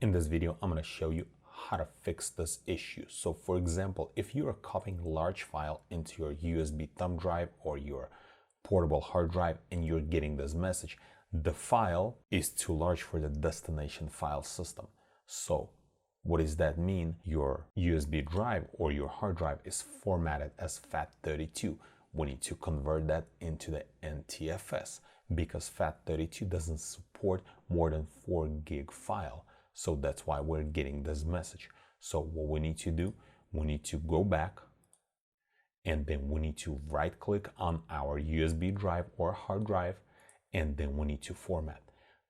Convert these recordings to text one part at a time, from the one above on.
In this video, I'm going to show you how to fix this issue. So for example, if you are copying a large file into your USB thumb drive or your portable hard drive and you're getting this message, the file is too large for the destination file system. So what does that mean? Your USB drive or your hard drive is formatted as FAT32. We need to convert that into the NTFS because FAT32 doesn't support more than 4 gig file. So that's why we're getting this message. So what we need to do, we need to go back and then we need to right click on our USB drive or hard drive and then we need to format.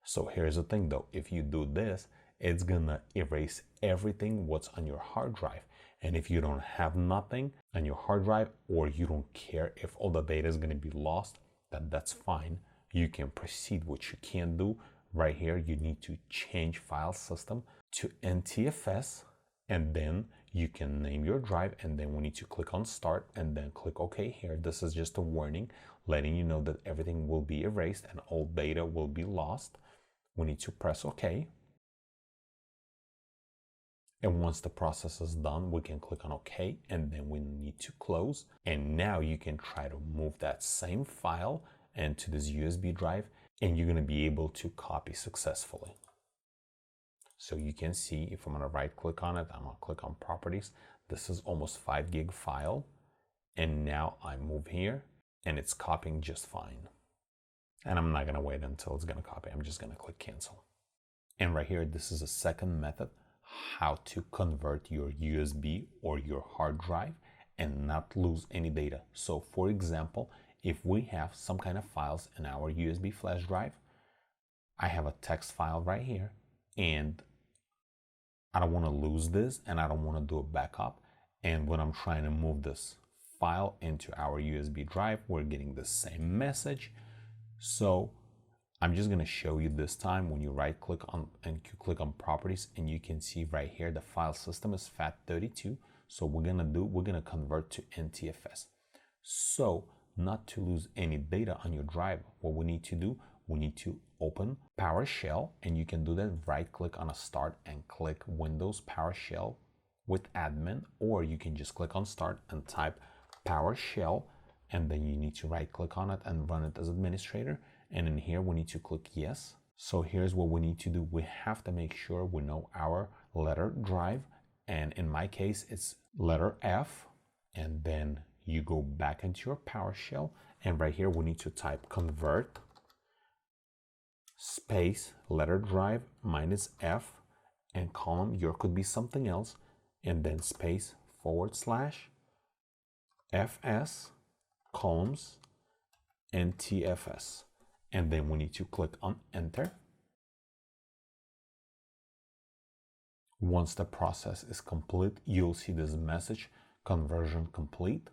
So here's the thing though, if you do this, it's gonna erase everything what's on your hard drive. And if you don't have nothing on your hard drive or you don't care if all the data is gonna be lost, that's fine. You can proceed. What you can do right here, you need to change file system to NTFS and then you can name your drive and then we need to click on start and then click OK here. This is just a warning letting you know that everything will be erased and all data will be lost. We need to press OK. And once the process is done, we can click on OK and then we need to close. And now you can try to move that same file into this USB drive and you're going to be able to copy successfully. So you can see if I'm going to right click on it, I'm going to click on properties. This is almost 5 gig file. And now I move here and it's copying just fine. And I'm not going to wait until it's going to copy. I'm just going to click cancel. And right here, this is a second method how to convert your USB or your hard drive and not lose any data. So for example, if we have some kind of files in our USB flash drive, I have a text file right here and I don't want to lose this and I don't want to do a backup. And when I'm trying to move this file into our USB drive, we're getting the same message. So I'm just going to show you this time when you right click on and you click on properties and you can see right here the file system is FAT32. So we're going to convert to NTFS. So not to lose any data on your drive, what we need to do, we need to open Powershell and you can do that, right click on a start and click Windows Powershell with admin, or you can just click on start and type Powershell and then you need to right click on it and run it as administrator. And in here we need to click yes. So here's what we need to do. We have to make sure we know our letter drive, and in my case it's letter F, and then you go back into your PowerShell and right here we need to type convert space letter drive minus F and column, your could be something else, and then space / FS columns NTFS. And then we need to click on enter. Once the process is complete, you'll see this message, conversion complete.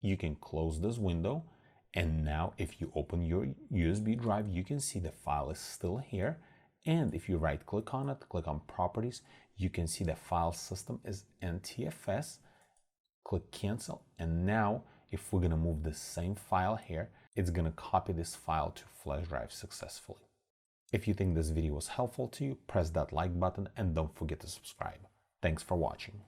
You can close this window. And now if you open your USB drive, you can see the file is still here. And if you right click on it, click on properties, you can see the file system is NTFS. Click cancel. And now if we're going to move the same file here, it's going to copy this file to flash drive successfully. If you think this video was helpful to you, press that like button and don't forget to subscribe. Thanks for watching.